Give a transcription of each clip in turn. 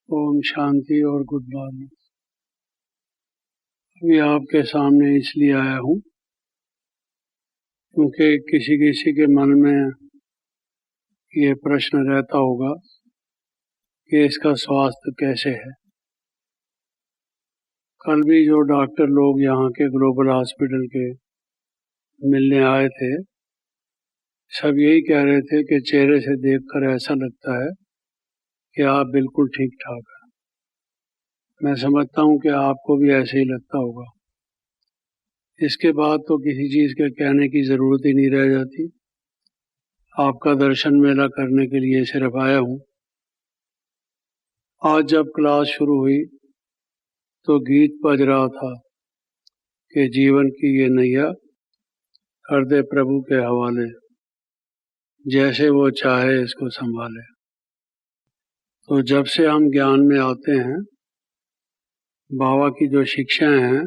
ओम शांति और good morning. अभी आपके सामने इसलिए आया हूँ क्योंकि किसी किसी के मन में ये प्रश्न रहता होगा कि इसका स्वास्थ्य कैसे है। कल भी जो डॉक्टर लोग यहाँ के ग्लोबल हॉस्पिटल के मिलने आए थे, सब यही कह रहे थे कि चेहरे से देखकर ऐसा लगता है कि आप बिल्कुल ठीक ठाक हैं। मैं समझता हूँ कि आपको भी ऐसे ही लगता होगा। इसके बाद तो किसी चीज़ के कहने की ज़रूरत ही नहीं रह जाती। आपका दर्शन मेला करने के लिए सिर्फ आया हूँ। आज जब क्लास शुरू हुई तो गीत बज रहा था कि जीवन की ये नैया कर दे प्रभु के हवाले, जैसे वो चाहे इसको संभाले। तो जब से हम ज्ञान में आते हैं, बाबा की जो शिक्षाएं हैं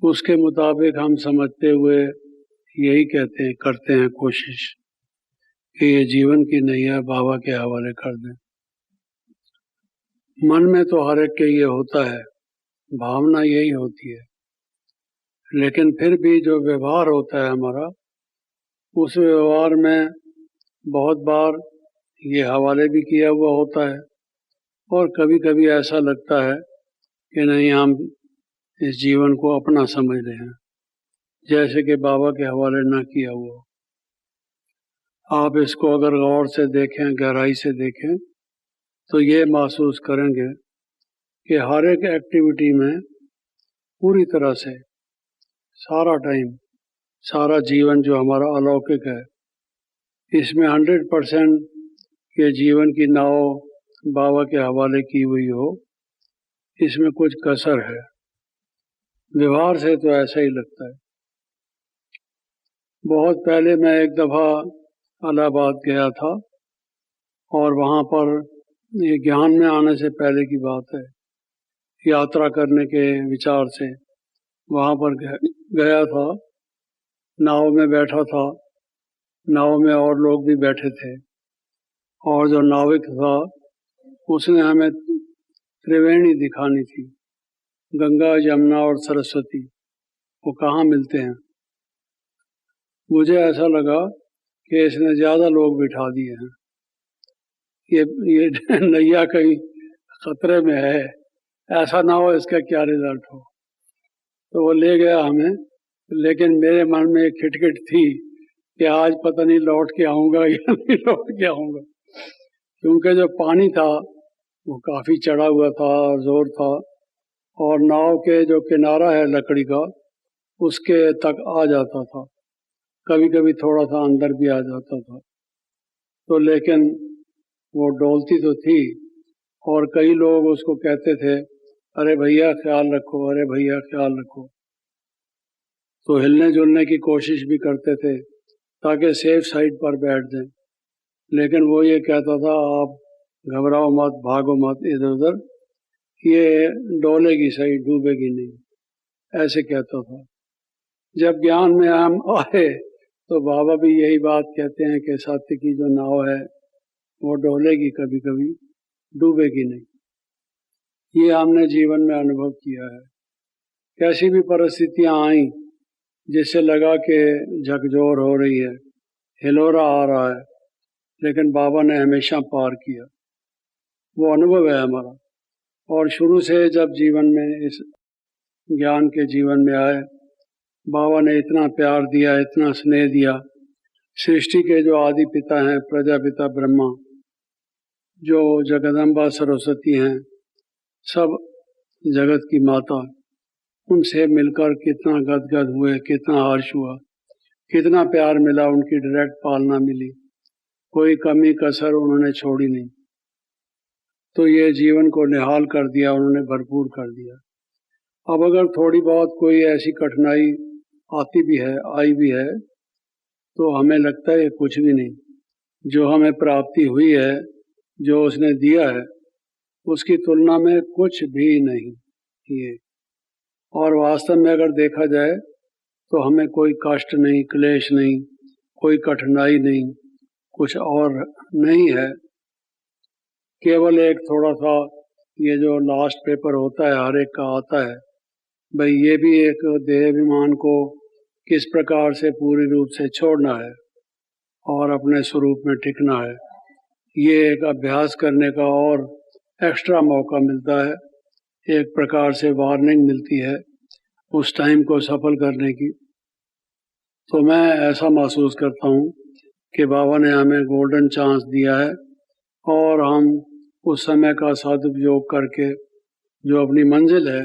उसके मुताबिक हम समझते हुए यही कहते हैं, करते हैं कोशिश कि ये जीवन की नैया बाबा के हवाले कर दें। मन में तो हर एक के ये होता है, भावना यही होती है, लेकिन फिर भी जो व्यवहार होता है हमारा, उस व्यवहार में बहुत बार ये हवाले भी किया हुआ होता है और कभी कभी ऐसा लगता है कि नहीं, हम इस जीवन को अपना समझ रहे हैं, जैसे कि बाबा के हवाले ना किया हुआ। आप इसको अगर गौर से देखें, गहराई से देखें, तो ये महसूस करेंगे कि हर एक एक्टिविटी में पूरी तरह से सारा टाइम, सारा जीवन जो हमारा अलौकिक है, इसमें 100% ये जीवन की नाव बाबा के हवाले की हुई हो, इसमें कुछ कसर है। व्यवहार से तो ऐसा ही लगता है। बहुत पहले मैं एक दफ़ा इलाहाबाद गया था और वहाँ पर, ये ज्ञान में आने से पहले की बात है, यात्रा करने के विचार से वहाँ पर गया था। नाव में बैठा था, नाव में और लोग भी बैठे थे और जो नाविक था उसने हमें त्रिवेणी दिखानी थी, गंगा, यमुना और सरस्वती, वो कहाँ मिलते हैं। मुझे ऐसा लगा कि इसने ज़्यादा लोग बिठा दिए हैं, ये नैया कहीं खतरे में है, ऐसा ना हो इसका क्या रिजल्ट हो। तो वो ले गया हमें, लेकिन मेरे मन में एक खिटखिट थी कि आज पता नहीं लौट के आऊँगा या नहीं लौट के आऊँगा, क्योंकि जो पानी था वो काफ़ी चढ़ा हुआ था और ज़ोर था, और नाव के जो किनारा है लकड़ी का, उसके तक आ जाता था, कभी कभी थोड़ा सा अंदर भी आ जाता था। तो लेकिन वो डोलती तो थी और कई लोग उसको कहते थे, अरे भैया ख्याल रखो, अरे भैया ख्याल रखो। तो हिलने जुलने की कोशिश भी करते थे ताकि सेफ साइड पर बैठ जाएं, लेकिन वो ये कहता था, आप घबराओ मत, भागो मत इधर उधर, ये डोलेगी सही, डूबेगी नहीं, ऐसे कहता था। जब ज्ञान में हम आए तो बाबा भी यही बात कहते हैं कि सत्य की जो नाव है वो डोलेगी कभी कभी, डूबेगी नहीं। ये हमने जीवन में अनुभव किया है। कैसी भी परिस्थितियां आई जिससे लगा कि झकझोर हो रही है, हिलोरा आ रहा है, लेकिन बाबा ने हमेशा पार किया। वो अनुभव है हमारा। और शुरू से जब जीवन में, इस ज्ञान के जीवन में आए, बाबा ने इतना प्यार दिया, इतना स्नेह दिया। सृष्टि के जो आदि पिता हैं, प्रजापिता ब्रह्मा, जो जगदम्बा सरस्वती हैं, सब जगत की माता, उनसे मिलकर कितना गदगद हुए, कितना हर्ष हुआ, कितना प्यार मिला, उनकी डायरेक्ट पालना मिली, कोई कमी कसर उन्होंने छोड़ी नहीं। तो ये जीवन को निहाल कर दिया उन्होंने, भरपूर कर दिया। अब अगर थोड़ी बहुत कोई ऐसी कठिनाई आती भी है, आई भी है, तो हमें लगता है कुछ भी नहीं। जो हमें प्राप्ति हुई है, जो उसने दिया है, उसकी तुलना में कुछ भी नहीं ये। और वास्तव में अगर देखा जाए तो हमें कोई कष्ट नहीं, क्लेश नहीं, कोई कठिनाई नहीं, कुछ और नहीं है। केवल एक थोड़ा सा ये जो लास्ट पेपर होता है हर एक का आता है, भाई ये भी एक देह अभिमान को किस प्रकार से पूरी रूप से छोड़ना है और अपने स्वरूप में टिकना है, ये एक अभ्यास करने का और एक्स्ट्रा मौका मिलता है, एक प्रकार से वार्निंग मिलती है उस टाइम को सफल करने की। तो मैं ऐसा महसूस करता हूँ कि बाबा ने हमें गोल्डन चांस दिया है और हम उस समय का सदुपयोग करके जो अपनी मंजिल है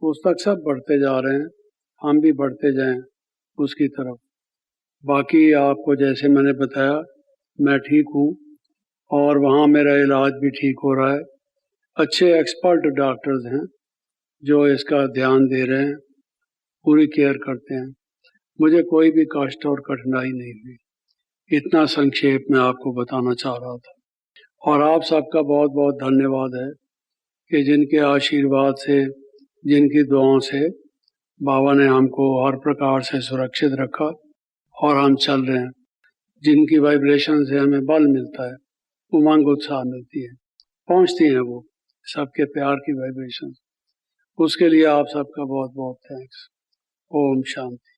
उस तक सब बढ़ते जा रहे हैं, हम भी बढ़ते जाएं उसकी तरफ। बाकी आपको जैसे मैंने बताया मैं ठीक हूँ और वहाँ मेरा इलाज भी ठीक हो रहा है। अच्छे एक्सपर्ट डॉक्टर्स हैं जो इसका ध्यान दे रहे हैं, पूरी केयर करते हैं। मुझे कोई भी कष्ट और कठिनाई नहीं हुई। इतना संक्षेप में आपको बताना चाह रहा था। और आप सबका बहुत बहुत धन्यवाद है कि जिनके आशीर्वाद से, जिनकी दुआओं से बाबा ने हमको हर प्रकार से सुरक्षित रखा और हम चल रहे हैं। जिनकी वाइब्रेशन से हमें बल मिलता है, उमंग उत्साह मिलती है, पहुंचती हैं वो सबके प्यार की वाइब्रेशन। उसके लिए आप सबका बहुत बहुत थैंक्स। ओम शांति।